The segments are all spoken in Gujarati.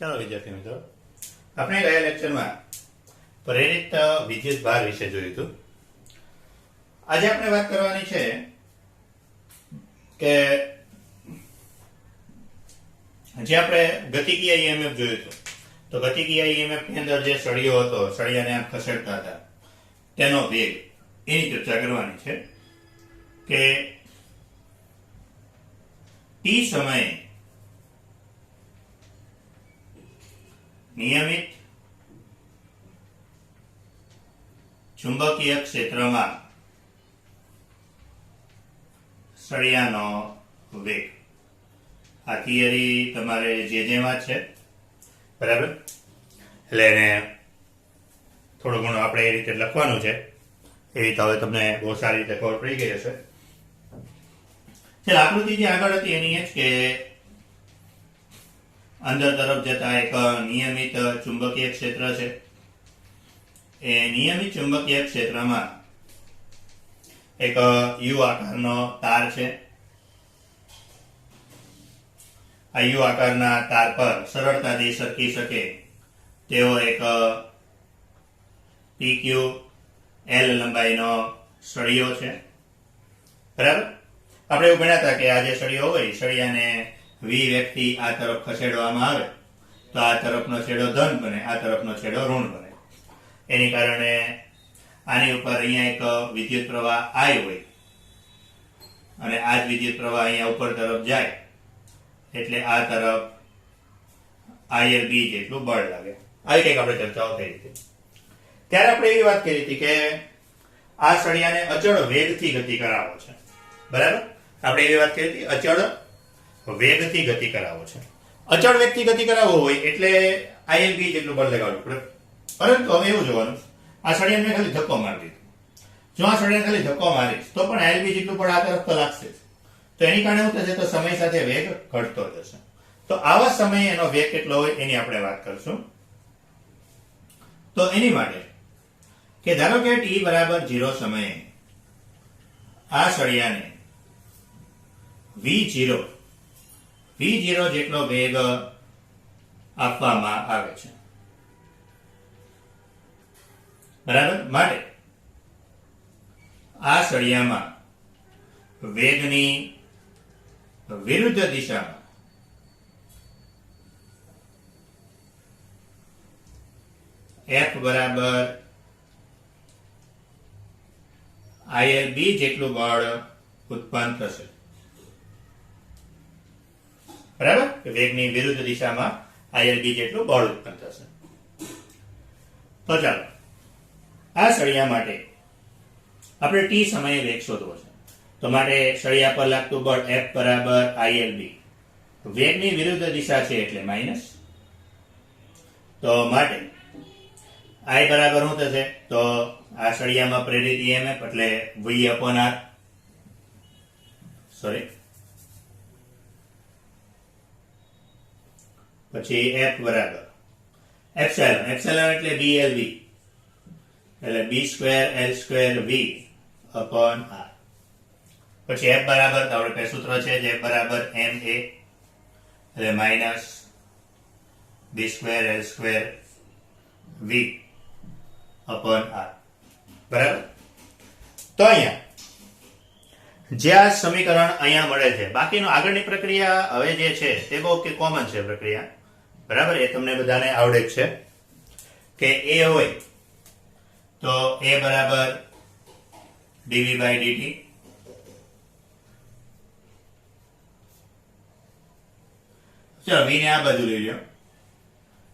ચાલો વિદ્યાર્થી મિત્રો, આપણે ગયા લેક્ચરમાં પ્રેરિત વિદ્યુત ભાર વિશે જોયું હતું. આજે આપણે વાત કરવાની છે કે જે આપણે ગતિકીય ઈએમએફ જોયું હતું, તો ગતિકીય ઈએમએફ ની અંદર જે સળિયો હતો, સળિયાને આમ ખસેડતા હતા, તેનો વેગ, એની ચર્ચા કરવાની છે કે ટી સમયે નિયમિત ચુંબકીય ક્ષેત્રમાં સળિયાનો વેગ. આ થિયરી તમારે જેમાં છે, બરાબર? એટલે એને થોડું ઘણું આપણે એ રીતે લખવાનું છે, એ રીતે હવે તમને બહુ સારી રીતે ખબર પડી ગઈ હશે. ચાલો, આકૃતિ જે આગળ હતી એની એ જ કે અંદર તરફ જતા એક નિયમિત ચુંબકીય ક્ષેત્ર છે. એ નિયમિત ચુંબકીય ક્ષેત્રમાં એક યુ આકારનો તાર છે. આ યુ આકારના તાર પર સરળતાથી સરકી શકે તેવો એક PQ L લંબાઈનો સળિયો છે, બરાબર? આપણે એવું ભણ્યા હતા કે આ જે સળિયો હોય, સળિયાને V વેગથી આ તરફ ખસેડવામાં આવે તો આ તરફનો છેડો ધન બને, આ તરફનો છેડો ઋણ બને. એની કારણે આની ઉપર અહીંયા એક વિદ્યુત પ્રવાહ I હોય અને આ જ વિદ્યુત પ્રવાહ અહીંયા ઉપર તરફ જાય એટલે આ તરફ ILB જેટલું બળ લાગે. આવી કંઈક આપણે ચર્ચાઓ થઈ હતી. ત્યારે આપણે એવી વાત કરી હતી કે આ સળિયાને અચળ વેગથી ગતિ કરાવો છે, બરાબર? આપણે એવી વાત કરી હતી, અચળ વેગથી ગતિ કરાવો છે. અચળ વેગથી ગતિ કરાવવો હોય એટલે ILB જેટલું બળ લગાડવું પડે. પરંતુ હવે એવું જોવાનું, આ સળિયાને ખાલી ધક્કો મારી દીધો. જો આ સળિયાને ખાલી ધક્કો મારીશ તો પણ ILB જેટલું બળ આ તરફ તો લાગશે. તો એની કારણે શું થશે? તો સમય સાથે વેગ ઘટતો જશે. તો આવા સમયે એનો વેગ કેટલો હોય એની આપણે વાત કરશું. તો એની માટે કે ધારો કે t બરાબર 0 સમયે આ સળિયાને v0 જેટલો વેગ આપવામાં આવે છે, બરાબર? માટે આ સળિયામાં વેગની વિરુદ્ધ દિશામાં F બરાબર ILB જેટલું બળ ઉત્પન્ન થશે, બરાબર? વેગની વિરુદ્ધ દિશામાં ILB જેટલું બળ ઉત્પન્ન થશે. તો ચાલો, આ સળિયા માટે આપણે t સમયે વેગ શોધવો છે. તો માટે સળિયા પર લાગતું બળ F બરાબર ILB, વેગની વિરુદ્ધ દિશા છે એટલે માઇનસ. તો માટે I બરાબર શું થશે? તો આ સળિયામાં પ્રેરિત EMF એટલે V upon R, પછી F બરાબર એપ્સિલોન એટલે BLV એટલે B square L square V upon R. પછી F બરાબર તો આપણે સૂત્ર છે જે F બરાબર MA એટલે minus B square L square V upon R, બરાબર? તો અહીંયા જે આ સમીકરણ અહીંયા મળે છે, બાકીનો આગળની પ્રક્રિયા હવે જે છે તે બહુ કોમન છે પ્રક્રિયા, બરાબર? એ તમને બધાને આવડે જ છે કે A હોય તો A બરાબર dV by dt, ચલો V ને આ બાજુ લઈ લો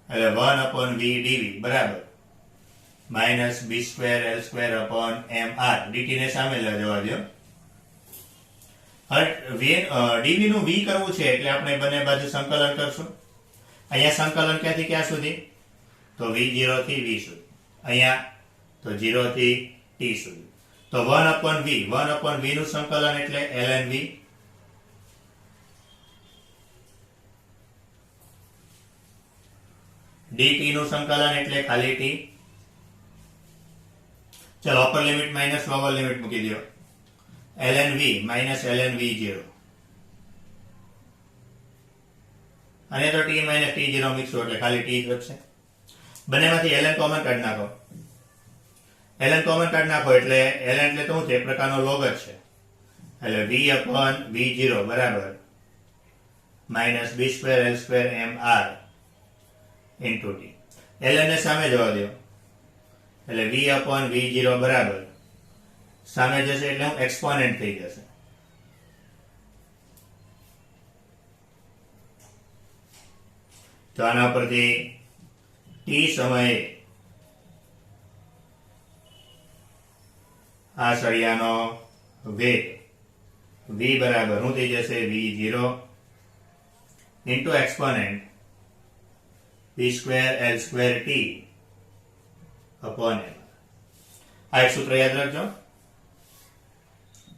એટલે 1 upon V dV બરાબર minus B square L square upon MR. dt ને સામે લઈ જવા દો. dV નું V કરવું છે એટલે આપણે બંને બાજુ સંકલન કરશું. અહીંયા સંકલન ક્યાંથી ક્યાં સુધી? તો V0 થી V સુધી. અહીંયા તો 0 થી t સુધી. તો 1 upon V નું સંકલન એટલે ln V. dt નું સંકલન એટલે ખાલી t. ચલો, upper limit minus lower limit મૂકી દો. ln V minus ln V0. અને તો ટી માઇનસ ટી 0 મૂકશું એટલે ખાલી ટી જ વધશે. બંનેમાંથી ln કોમન કાઢી નાખો. ln કોમન કાઢી નાખો એટલે ln એટલે શું છે? એક પ્રકારનો લોગ જ છે. એટલે v upon v0 બરાબર minus b square l square mr into t. ln ને સામે જવા દો એટલે v upon v0 બરાબર સામે જશે એટલે હું એક્સપોનેન્ટ થઈ જશે. તો આના પરથી t સમયે આ સળિયાનો વેગ v બરાબર શું થઈ જશે? v0 into exponent b square l square t upon m. આ એક સૂત્ર યાદ રાખજો.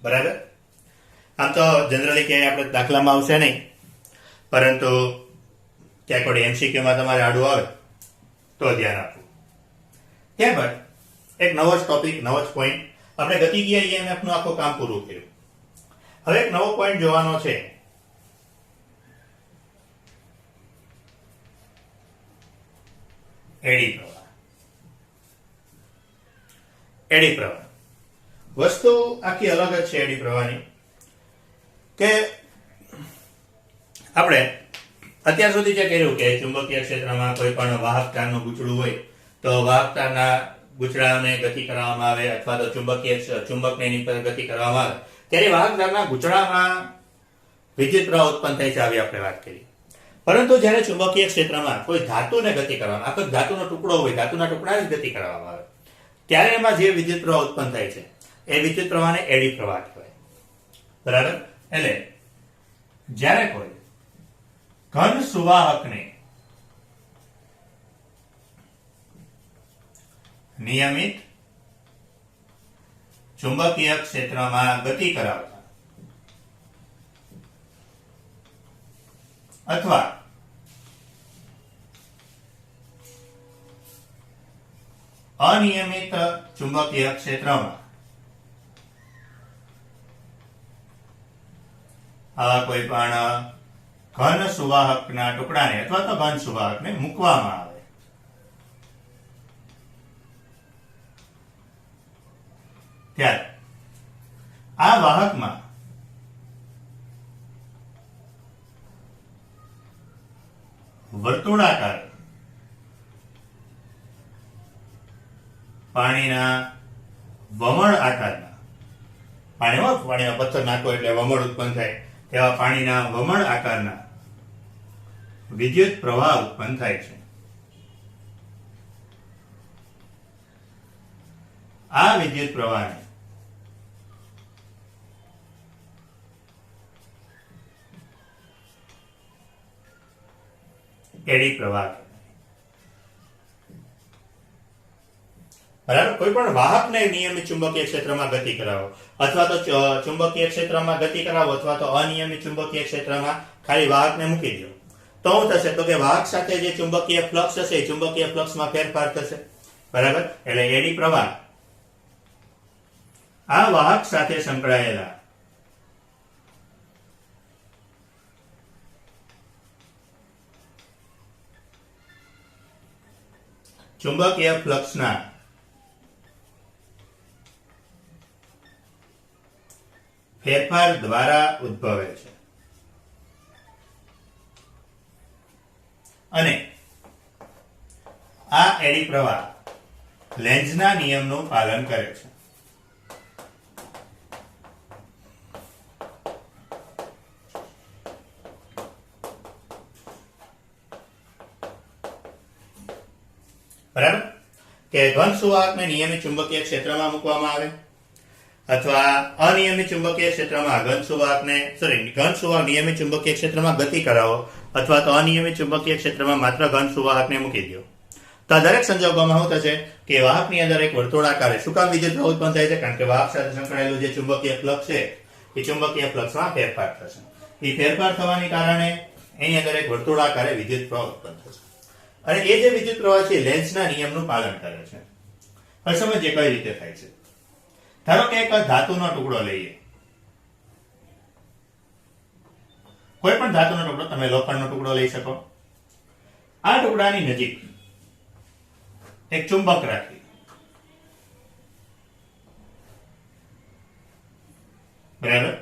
બરાબર. આમ તો જનરલી ક્યાંય આપણે દાખલામાં આવશે નહીં, પરંતુ ક્યાંક વળી એમસીક્યુમાં તમારે આડું આવે તો ધ્યાન આપવું. ત્યારબાદ એક નવો જ ટોપિક, નવો જ પોઈન્ટ. આપણે ગતિકીય ઈએમએફ નું આખું કામ પૂરું કર્યું. હવે એક નવો પોઈન્ટ જોવાનો છે. એડી પ્રવાહ. એડી પ્રવાહ વસ્તુ આખી અલગ જ છે. એડી પ્રવાહની કે આપણે અત્યાર સુધી જે કર્યું કે ચુંબકીય ક્ષેત્રમાં કોઈ પણ વાહક તારનું ગૂંચળું હોય તો વાહક તારના ગૂંચળાને ગતિ કરવામાં આવે અથવા તો ચુંબકને એની પર ગતિ કરવામાં આવે, ત્યારે વાહક તારના ગૂંચળામાં વિદ્યુત પ્રવાહ ઉત્પન્ન થાય છે, આવી આપણે વાત કરી. પરંતુ જ્યારે ચુંબકીય ક્ષેત્રમાં કોઈ ધાતુને ગતિ કરવામાં, આખો ધાતુનો ટુકડો હોય, ધાતુના ટુકડાને ગતિ કરવામાં આવે, ત્યારે એમાં જે વિદ્યુત પ્રવાહ ઉત્પન્ન થાય છે એ વિદ્યુત પ્રવાહને એડી પ્રવાહ કહેવાય. બરાબર. એટલે જ્યારે કોઈ ઘન સુવાહકને નિયમિત ચુંબકીય ક્ષેત્રમાં ગતિ કરાવતા અથવા અનિયમિત ચુંબકીય ક્ષેત્રમાં આવા કોઈ પણ ઘન સુવાહકના ટુકડાને અથવા તો ઘન સુવાહકને મૂકવામાં આવે, ત્યારે આ વાહકમાં વર્તુળાકાર પાણીના વમળ આકારના, પાણીમાં પથ્થર નાખો એટલે વમળ ઉત્પન્ન થાય, તેવા પાણીના વમળ આકારના વિદ્યુત પ્રવાહ ઉત્પન્ન થાય છે. આ વિદ્યુત પ્રવાહને એડી પ્રવાહ કહેવાય. બરાબર. કોઈ પણ વાહકને નિયમિત ચુંબકીય ક્ષેત્રમાં ગતિ કરાવો અથવા તો ચુંબકીય ક્ષેત્રમાં ગતિ કરાવો અથવા તો અનિયમિત ચુંબકીય ક્ષેત્રમાં ખાલી વાહકને મૂકી દો તો શું થશે? તો કે વાહક સાથે જે ચુંબકીય ફ્લક્સ હશે એ ચુંબકીય ફ્લક્સમાં ફેરફાર થશે. બરાબર. એટલે એડી પ્રવાહ આ વાહક સાથે સંકળાયેલા ચુંબકીય ફ્લક્સના ફેરફાર દ્વારા ઉદ્ભવે છે અને આ એડી પ્રવાહ લેન્ઝના નિયમનું પાલન કરે છે. બરાબર. કે ઘન સુવાહકને નિયમિત ચુંબકીય ક્ષેત્રમાં મૂકવામાં આવે અથવા અનિયમિત ચુંબકીય ક્ષેત્રમાં ઘન સુવાહક નિયમિત ચુંબકીય ક્ષેત્રમાં ગતિ કરાવો અથવા તો અનિયમિત ચુંબકીય ક્ષેત્રમાં માત્ર ઘન સુવાહકને મૂકી દો. તો આ દરેક સંજોગોમાં શું થશે કે વાહકની અંદર એક વર્તુળાકાર, શું કામ વિદ્યુત પ્રવાહ ઉત્પન્ન થાય છે? કારણ કે વાહક સાથે સંકળાયેલું જે ચુંબકીય ફ્લક્સ છે એ ચુંબકીય ફ્લક્સમાં ફેરફાર થશે. એ ફેરફાર થવાને કારણે એની અંદર એક વર્તુળાકારે વિદ્યુત પ્રવાહ ઉત્પન્ન થશે અને એ જે વિદ્યુત પ્રવાહ છે લેન્ઝના નિયમનું પાલન કરે છે. હવે સમજીએ કઈ રીતે થાય છે. ધારો કે એક ધાતુનો ટુકડો લઈએ, કોઈ પણ ધાતુનો ટુકડો, તમે લોખંડનો ટુકડો લઈ શકો. આ ટુકડાની નજીક એક ચુંબક રાખી, બરાબર.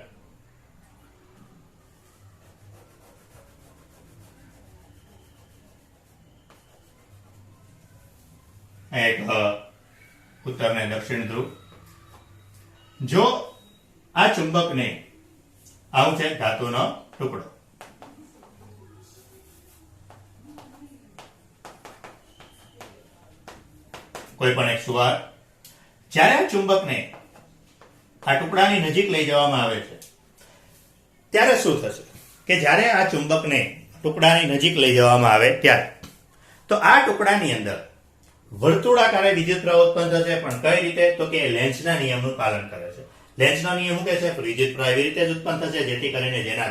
એક ઉત્તર ને દક્ષિણ ધ્રુવ. જો આ ચુંબકને, આવું છે ધાતુનો ટુકડો, કોઈ પણ એક સુવાર, જ્યારે આ ચુંબકને આ ટુકડાની નજીક લઈ જવામાં આવે છે ત્યારે શું થશે કે જ્યારે આ ચુંબકને ટુકડાની નજીક લઈ જવામાં આવે ત્યારે તો આ ટુકડાની અંદર વર્તુળાકારે વિદ્યુત પ્રવાહ ઉત્પન્ન થશે. પણ કઈ રીતે? તો કે લેન્ઝના નિયમનું પાલન કરે છે. લેન્ઝનો નિયમ શું કહે છે? વિદ્યુત પ્રવાહ એવી રીતે જ ઉત્પન્ન થશે જેથી કરીને જેના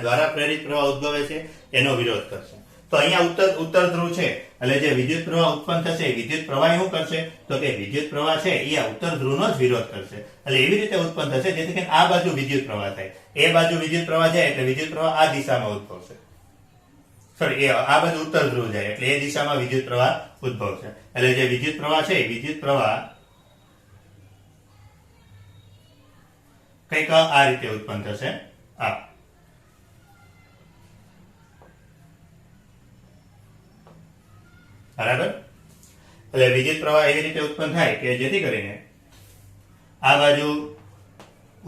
દ્વારા પ્રેરિત પ્રવાહ ઉદ્ભવે છે એનો વિરોધ કરશે. તો અહીંયા ઉત્તર ધ્રુવ છે એટલે જે વિદ્યુત પ્રવાહ ઉત્પન્ન થશે એ વિદ્યુત પ્રવાહ શું કરશે? તો કે વિદ્યુત પ્રવાહ છે એ આ ઉત્તર ધ્રુવનો જ વિરોધ કરશે. એટલે એવી રીતે ઉત્પન્ન થશે જેથી કરીને આ બાજુ વિદ્યુત પ્રવાહ થાય, એ બાજુ વિદ્યુત પ્રવાહ જાય એટલે વિદ્યુત પ્રવાહ આ દિશામાં ઉદ્ભવશે. સોરી, આ બાજુ ઉત્તર ધ્રુવ જાય એટલે એ દિશામાં વિદ્યુત પ્રવાહ ઉદ્ભવશે. એટલે જે વિદ્યુત પ્રવાહ છે એ વિદ્યુત પ્રવાહ કંઈક આ રીતે ઉત્પન્ન થશે. આ બરાબર. એટલે વિદ્યુત પ્રવાહ એવી રીતે ઉત્પન્ન થાય કે જેથી કરીને આ બાજુ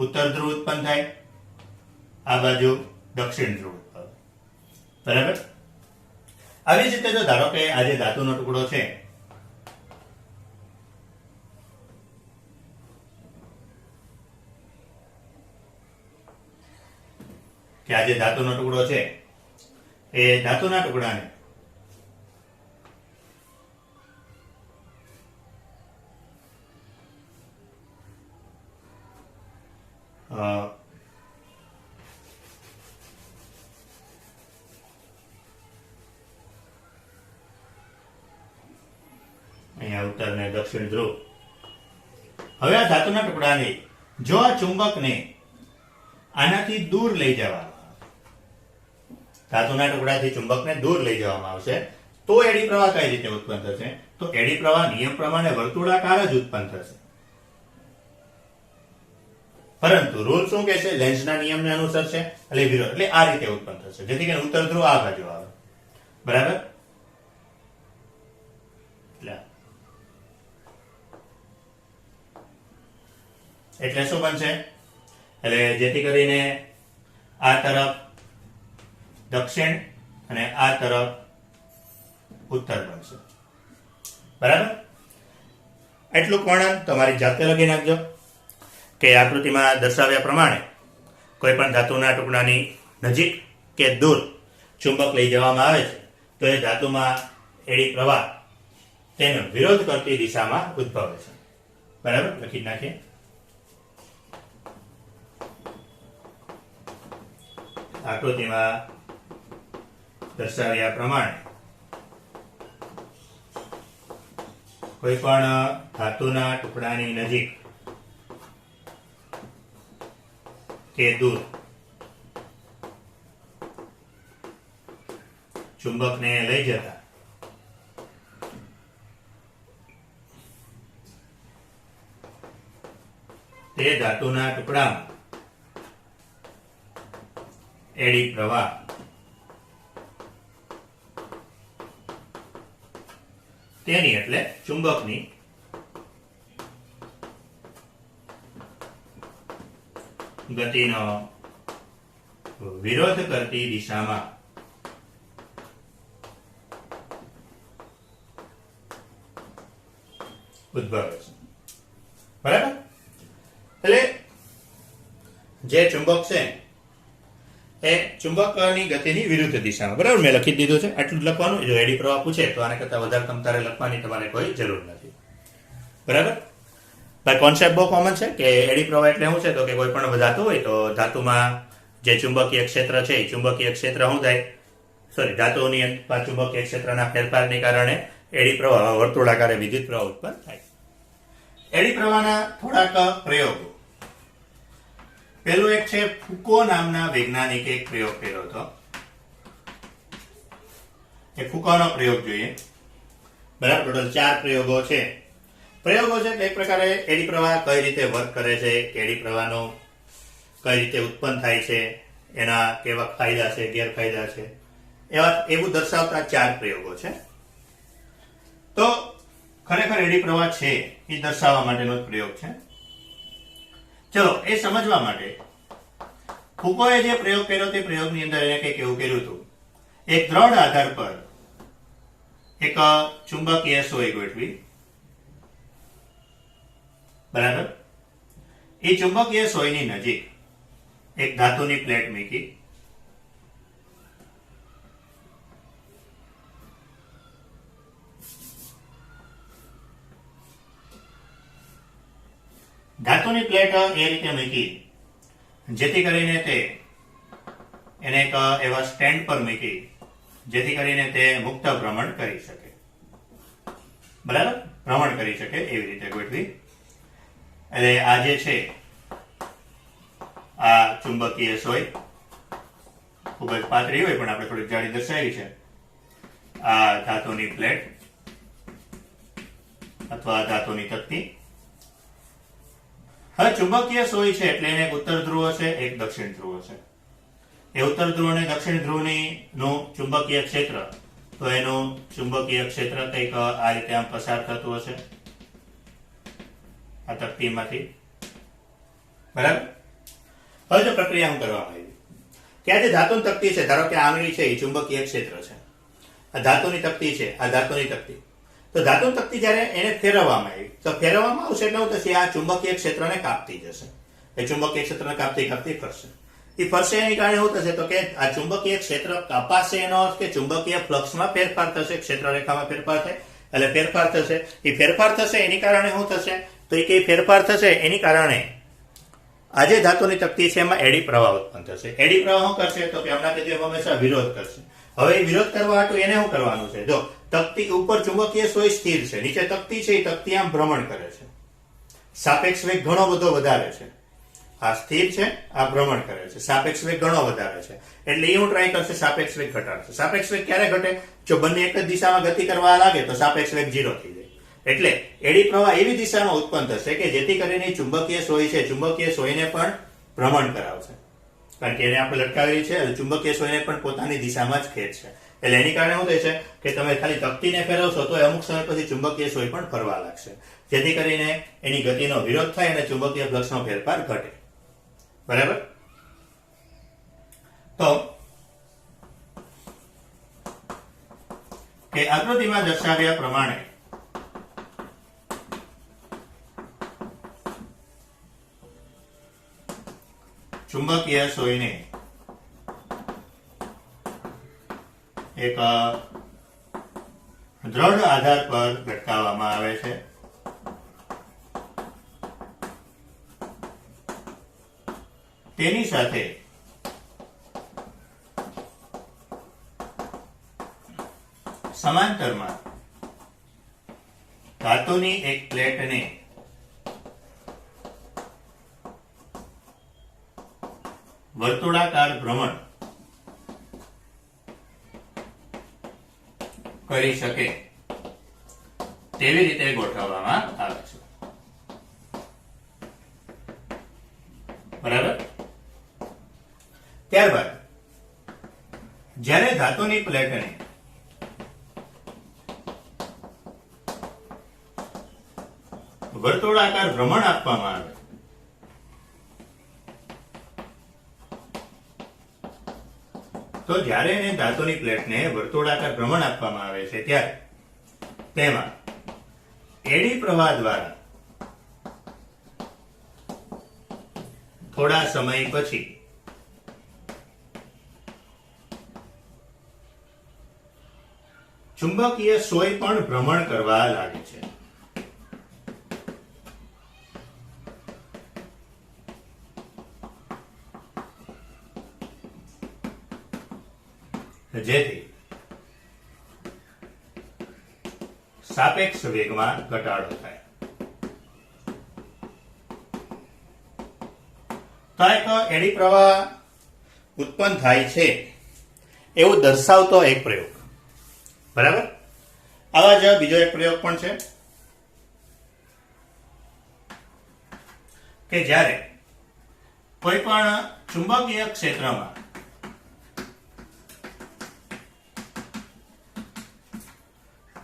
ઉત્તર ધ્રુવ ઉત્પન્ન થાય, આ બાજુ દક્ષિણ ધ્રુવ ઉત્પન્ન. બરાબર. આવી જ રીતે જો ધારો કે આ જે ધાતુનો ટુકડો છે કે આ જે ધાતુનો ટુકડો છે એ ધાતુના ટુકડાને અહીંયા ઉત્તર ને દક્ષિણ ધ્રુવ. હવે આ ધાતુના ટુકડાને જો આ ચુંબકને આનાથી દૂર લઈ જવામાં, ધાતુના ટુકડાથી ચુંબકને દૂર લઈ જવામાં આવશે તો એડી પ્રવાહ કઈ રીતે ઉત્પન્ન થશે? તો એડી પ્રવાહ નિયમ પ્રમાણે વર્તુળાકાર જ ઉત્પન્ન થશે. પરંતુ રૂલ શું કહે છે? લેન્ઝના નિયમને અનુસરશે એટલે વિરોધ, એટલે આ રીતે ઉત્પન્ન થશે જેથી કરીને ઉત્તર ધ્રુવ આ બાજુ આવે. બરાબર. એટલે શું બનશે? એટલે જેથી કરીને આ તરફ દક્ષિણ અને આ તરફ ઉત્તર બનશે. બરાબર. એટલું વર્ણન તમારી જાતે લખી નાખજો કે આકૃતિમાં દર્શાવ્યા પ્રમાણે કોઈ પણ ધાતુના ટુકડાની નજીક કે દૂર ચુંબક લઈ જવામાં આવે છે તો એ ધાતુમાં એડી પ્રવાહ તેનો વિરોધ કરતી દિશામાં ઉદ્ભવે છે. બરાબર. લખી નાખીએ. આકૃતિમાં દર્શાવ્યા પ્રમાણે કોઈ પણ ધાતુના ટુકડાની નજીક કે દૂર ચુંબકને લઈ જતા તે ધાતુના ટુકડામાં એડી પ્રવાહ તેની એટલે ચુંબકની ગતિનો વિરોધ કરતી દિશામાં ઉદ્ભવે છે. બરાબર. એટલે જે ચુંબક છે એ ચુંબકની ગતિની વિરુદ્ધ દિશામાં. બરાબર. મેં લખી દીધું છે. આટલું જ લખવાનું. જો એડી પ્રવાહ પૂછે તો આને કરતા વધારે તમારે લખવાની તમારે કોઈ જરૂર નથી. બરાબર. ભાઈ કોન્સેપ્ટ બહુ કોમન છે કે એડી પ્રવાહ એટલે શું છે? તો કે કોઈ પણ ધાતુ હોય તો ધાતુમાં જે ચુંબકીય ક્ષેત્ર છે એ ચુંબકીય ક્ષેત્ર શું થાય? સોરી, ધાતુઓની ચુંબકીય ક્ષેત્રના ફેરફારને કારણે એડી પ્રવાહ વર્તુળાકારે વિદ્યુત પ્રવાહ ઉત્પન્ન થાય. એડી પ્રવાહના થોડાક પ્રયોગો. પેલું એક છે ફુકો નામના વૈજ્ઞાનિકે એક પ્રયોગ કર્યો હતો. એ ફુકોનો પ્રયોગ જોઈએ. બરાબર, ટોટલ 4 પ્રયોગો છે. પ્રયોગો છે એક પ્રકારે એડી પ્રવાહ કઈ રીતે વર્ક કરે છે, એડી પ્રવાહનો કઈ રીતે ઉત્પન્ન થાય છે, એના કેવા ફાયદા છે, ગેરફાયદા છે, એવું દર્શાવતા 4 પ્રયોગો છે. તો ખરેખર એડી પ્રવાહ છે એ દર્શાવવા માટેનો જ પ્રયોગ છે. ચલો એ સમજવા માટે ફુકોએ જે પ્રયોગ કર્યો તે પ્રયોગની અંદર એને કંઈક એવું કર્યું હતું. એક દ્રઢ આધાર પર એક ચુંબકીય સોય ગોઠવી. બરાબર, એ ચુંબકીય સોયની નજીક એક ધાતુની પ્લેટ મૂકી. ધાતુની પ્લેટ એ રીતે મૂકી જેથી કરીને તે એને એક એવા સ્ટેન્ડ પર મૂકી જેથી કરીને તે મુક્ત ભ્રમણ કરી શકે. બરાબર, ભ્રમણ કરી શકે એવી રીતે ગોઠવી. એટલે આ જે છે આ ચુંબકીય સોય ખૂબ જ પાતળી હોય પણ આપણે થોડીક જાડી દર્શાવી છે. આ ધાતુની પ્લેટ અથવા ધાતુની તકતી. હવે ચુંબકીય સોય છે એટલે એને એક ઉત્તર ધ્રુવ છે, એક દક્ષિણ ધ્રુવ છે. એ ઉત્તર ધ્રુવ અને દક્ષિણ ધ્રુવની નું ચુંબકીય ક્ષેત્ર, તો એનું ચુંબકીય ક્ષેત્ર કંઈક આ રીતે આમ પસાર થતું હશે આ તકતીમાંથી. બરાબર, હવે જો પ્રક્રિયા શું કરવામાં આવી કે આ જે ધાતુની તકતી છે, ધારો કે આંગળી છે એ ચુંબકીય ક્ષેત્ર છે, આ ધાતુની તકતી છે, આ ધાતુની તકતી. તો ધાતુની તકતી જ્યારે એને ફેરવવામાં આવી તો ફેરવવામાં આવશે એટલે શું થશે, આ ચુંબકીય ક્ષેત્રને કાપતી જશે. એ ચુંબકીય ક્ષેત્રને કાપતી કાપતી ફરશે. એ ફરશે એની કારણે શું થશે તો કે આ ચુંબકીય ક્ષેત્ર કાપાશે એનો અર્થ કે ચુંબકીય ફ્લક્સમાં ફેરફાર થશે, ક્ષેત્ર રેખામાં ફેરફાર થાય એટલે ફેરફાર થશે. એ ફેરફાર થશે એની કારણે શું થશે તો એ કઈ ફેરફાર થશે એની કારણે આ જે ધાતુની તકતી છે એમાં એડી પ્રવાહ ઉત્પન્ન થશે. એડી પ્રવાહ શું કરશે તો કે હમણાં કે હંમેશા વિરોધ કરશે. હવે એ વિરોધ કરવા હાટુ એને શું કરવાનું છે, જો તકતી ઉપર ચુંબકીય સોય સ્થિર છે, નીચે તકતી છે, એ તકતી આમ ભ્રમણ કરે છે, સાપેક્ષ વેગ ઘણો બધો વધારે છે. આ સ્થિર છે, આ ભ્રમણ કરે છે, સાપેક્ષ વેગ ઘણો વધારે છે. એટલે એ હું ટ્રાય કરશે સાપેક્ષ વેગ ઘટાડશે. સાપેક્ષ વેગ ક્યારે ઘટે, જો બંને એક જ દિશામાં ગતિ કરવા લાગે તો સાપેક્ષ વેગ 0 થઈ જાય. એટલે એડી પ્રવાહ એવી દિશામાં ઉત્પન્ન થશે કે જેથી કરીને ચુંબકીય સોય છે, ચુંબકીય સોયને પણ ભ્રમણ કરાવશે. કારણ કે એને આપણે લટકાવેલી છે એટલે ચુંબકીય સોયને પણ પોતાની દિશામાં જ ખેંચશે. એટલે એની કારણે શું થશે કે તમે ખાલી તકતીને ફેરવશો તો અમુક સમય પછી ચુંબકીય સોય પણ ફરવા લાગશે, જેથી કરીને એની ગતિનો વિરોધ થાય અને ચુંબકીય ફ્લક્સનો ફેરફાર ઘટે. બરાબર, તો કે આકૃતિમાં દર્શાવ્યા પ્રમાણે ચુંબકીય સોયને એક દ્રઢ આધાર પર લટકાવવામાં આવે છે. તેની સાથે સમાંતરમાં ધાતુની એક પ્લેટને વર્તુળાકાર ભ્રમણ કરી શકે તેવી રીતે ગોઠવવામાં આવે છે. બરાબર, ત્યારબાદ જ્યારે ધાતુની પ્લેટને વર્તુળાકાર ભ્રમણ આપવામાં આવે તો જ્યારે એને ધાતુની પ્લેટને વર્તુળાકાર ભ્રમણ આપવામાં આવે છે ત્યારે તેમાં એડી પ્રવાહ દ્વારા થોડા સમય પછી ચુંબકીય સોય પણ ભ્રમણ કરવા લાગે છે. જેથી સાપેક્ષ વેગમાં ઘટાડો થાય. તો તો એક એડી પ્રવાહ ઉત્પન્ન થાય છે એવું દર્શાવતો એક પ્રયોગ. બરાબર. આવા જ બીજો એક પ્રયોગ પણ છે કે જ્યારે કોઈ પણ ચુંબકીય ક્ષેત્રમાં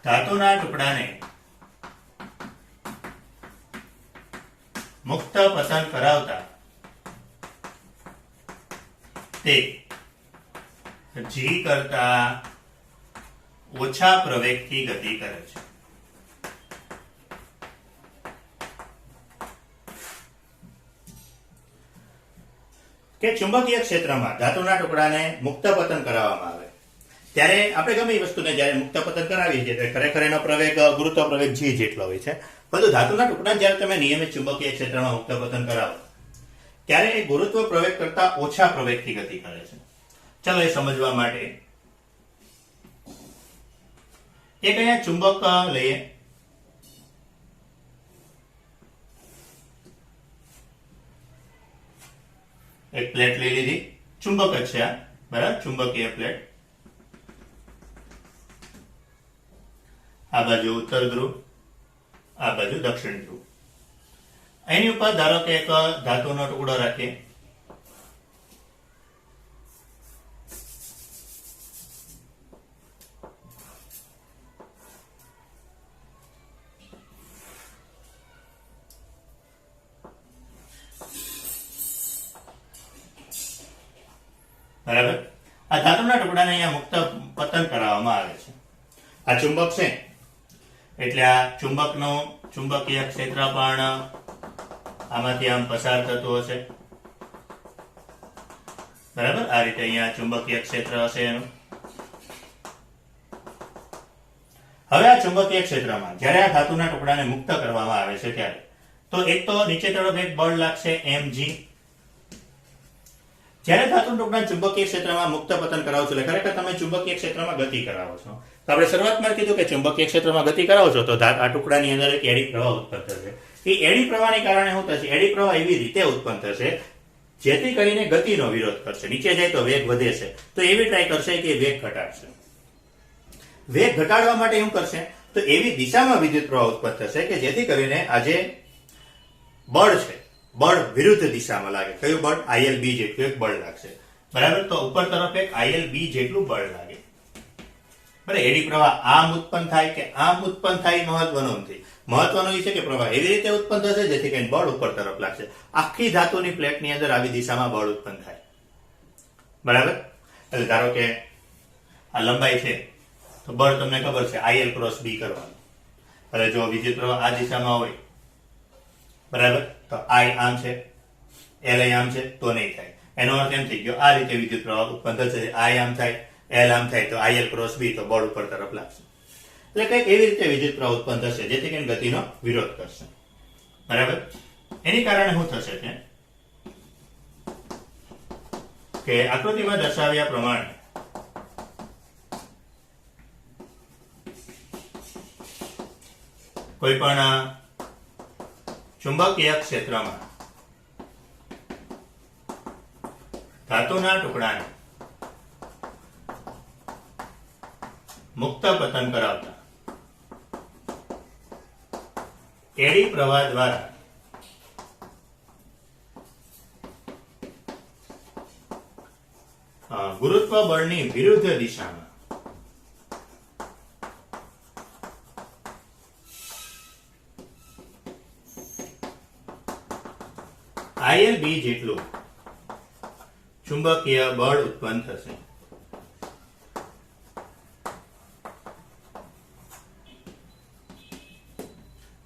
ધાતુના ટુકડાને મુક્ત પતન કરાવતા તે જી કરતા ઓછા પ્રવેગથી ગતિ કરે છે. કે ચુંબકીય ક્ષેત્રમાં ધાતુના ટુકડાને મુક્ત પતન કરાવવામાં આવે ત્યારે આપણે ગમે એ વસ્તુને જ્યારે મુક્ત પતન કરાવીએ છીએ ત્યારે ખરેખર એનો પ્રવેગ ગુરુત્વ પ્રવેગ જી જેટલો હોય છે. પરંતુ ધાતુના ટુકડાને જ્યારે તમે નિયમિત ચુંબકીય ક્ષેત્રમાં મુક્ત પતન કરાવો ત્યારે એ ગુરુત્વ પ્રવેગ કરતા ઓછા પ્રવેગથી ગતિ કરે છે. ચાલો એ સમજવા માટે એક અહીંયા ચુંબક લઈએ. એક પ્લેટ લઈ લીધી, ચુંબક જ છે આ, બરાબર, ચુંબકીય પ્લેટ. આ બાજુ ઉત્તર ધ્રુવ, આ બાજુ દક્ષિણ ધ્રુવ. એની ઉપર ધારો કે એક ધાતુનો ટુકડો રાખીએ. બરાબર. આ ધાતુના ટુકડાને અહીંયા મુક્ત પતન કરાવવામાં આવે છે. આ ચુંબક છે એટલે આ ચુંબકનું ચુંબકીય ક્ષેત્ર પણ આમાંથી આમ પસાર થતું હશે. બરાબર. આ રીતે અહીંયા ચુંબકીય ક્ષેત્ર હશે એનું. હવે આ ચુંબકીય ક્ષેત્રમાં જ્યારે આ ધાતુના ટુકડાને મુક્ત કરવામાં આવે છે ત્યારે તો એક તો નીચે તરફ એક બળ લાગશે mg. જ્યારે ધાતુના ટુકડા ચુંબકીય ક્ષેત્રમાં મુક્ત પતન કરાવો છો એટલે ખરેખર તમે ચુંબકીય ક્ષેત્રમાં ગતિ કરાવો છો. તો આપણે શરૂઆતમાં કીધું કે ચુંબકીય ક્ષેત્રમાં ગતિ કરાવો છો તો આ ટુકડાની અંદર એક એડી પ્રવાહ ઉત્પન્ન થશે. એ એડી પ્રવાહને કારણે શું થશે? એડી પ્રવાહ એવી રીતે ઉત્પન્ન થશે જેથી કરીને ગતિનો વિરોધ કરશે. નીચે જાય તો વેગ વધે છે તો એવી ટ્રાય કરશે કે વેગ ઘટાડશે. વેગ ઘટાડવા માટે શું કરશે? તો એવી દિશામાં વિદ્યુત પ્રવાહ ઉત્પન્ન થશે કે જેથી કરીને આ જે બળ છે બળ વિરુદ્ધ દિશામાં લાગે. કયું બળ? ILB જેટલું એક બળ લાગશે. બરાબર. તો ઉપર તરફ એક ILB જેટલું બળ લાગે. બરાબર. એડી પ્રવાહ આમ ઉત્પન્ન થાય કે આમ ઉત્પન્ન થાય મહત્વનું નથી. મહત્વનું એ છે કે પ્રવાહ એવી રીતે ઉત્પન્ન થશે જેથી કરીને બળ ઉપર તરફ લાગશે. આખી ધાતુની પ્લેટની અંદર આવી દિશામાં બળ ઉત્પન્ન થાય. બરાબર. એટલે ધારો કે આ લંબાઈ છે તો બળ તમને ખબર છે IL ક્રોસ B કરવાનું. એટલે જો વિદ્યુત પ્રવાહ આ દિશામાં હોય, બરાબર, તો I આમ છે, L આમ છે તો નહીં થાય. એનો અર્થ એમ થઈ ગયો આ રીતે વિદ્યુત પ્રવાહ ઉત્પન્ન થશે. I આમ થાય, L આમ થાય તો IL ક્રોસ B તો બળ ઉપર તરફ લાગશે. એટલે કંઈક એવી રીતે વિદ્યુત પ્રવાહ ઉત્પન્ન થશે જેથી કરીને ગતિનો વિરોધ કરશે. બરાબર. એની કારણે શું થશે કે આકૃતિમાં દર્શાવ્યા પ્રમાણે કોઈ પણ ચુંબકીય ક્ષેત્રમાં ધાતુના ટુકડાને મુક્ત પતન કરાવતા એડી પ્રવાહ દ્વારા ગુરુત્વ બળની વિરુદ્ધ દિશામાં ILB જેટલું ચુંબકીય બળ ઉત્પન્ન થશે.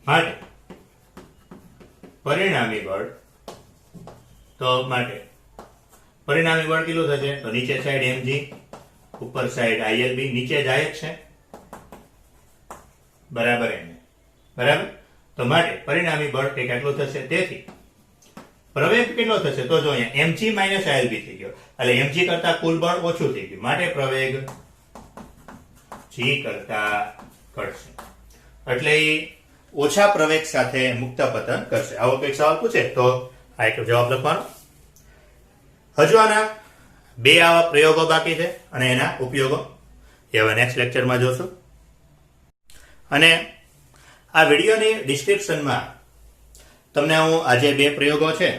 માટે પરિણામી બળ પરિણામી બળ કેટલું થશે? તો નીચે સાઈડ mg, ઉપર સાઈડ ILB, નીચે જાય છે બરાબર એને. બરાબર. તો માટે પરિણામી બળ કંઈક આટલું થશે. તેથી પ્રવેગ કેટલો થશે? તો જો અહીંયા mg માઇનસ ILB થઈ ગયો એટલે mg કરતા કુલ બળ ઓછું થઈ ગયું. માટે પ્રવેગ g કરતા ઘટશે. એટલે ઓછા પ્રવેગ સાથે મુક્ત પતન કરશે. આવો કંઈક સવાલ પૂછે તો આ એક જવાબ લખવાનો. હજુ આના 2 આવા પ્રયોગો બાકી છે અને એના ઉપયોગો એ હવે નેક્સ્ટ લેક્ચરમાં જોશું. અને આ વિડીયોની ડિસ્ક્રિપ્શનમાં તમને હું આ જે 2 પ્રયોગો છે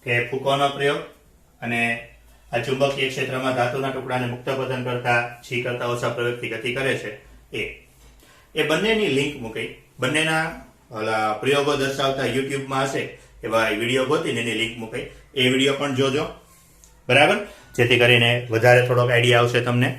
કે ફૂકોનો પ્રયોગ અને આ ચુંબકીય ક્ષેત્રમાં ધાતુના ટુકડાને મુક્ત પતન કરતા જી કરતા ઓછા પ્રવેગથી ગતિ કરે છે એ બંનેની લિંક મૂકી, બંનેના પ્રયોગો દર્શાવતા યુટ્યુબમાં હશે એવા વિડીયો ગોતીને એની લિંક મૂકી, એ વિડીયો પણ જોજો, બરાબર, જેથી કરીને વધારે થોડોક આઈડિયા આવશે તમને.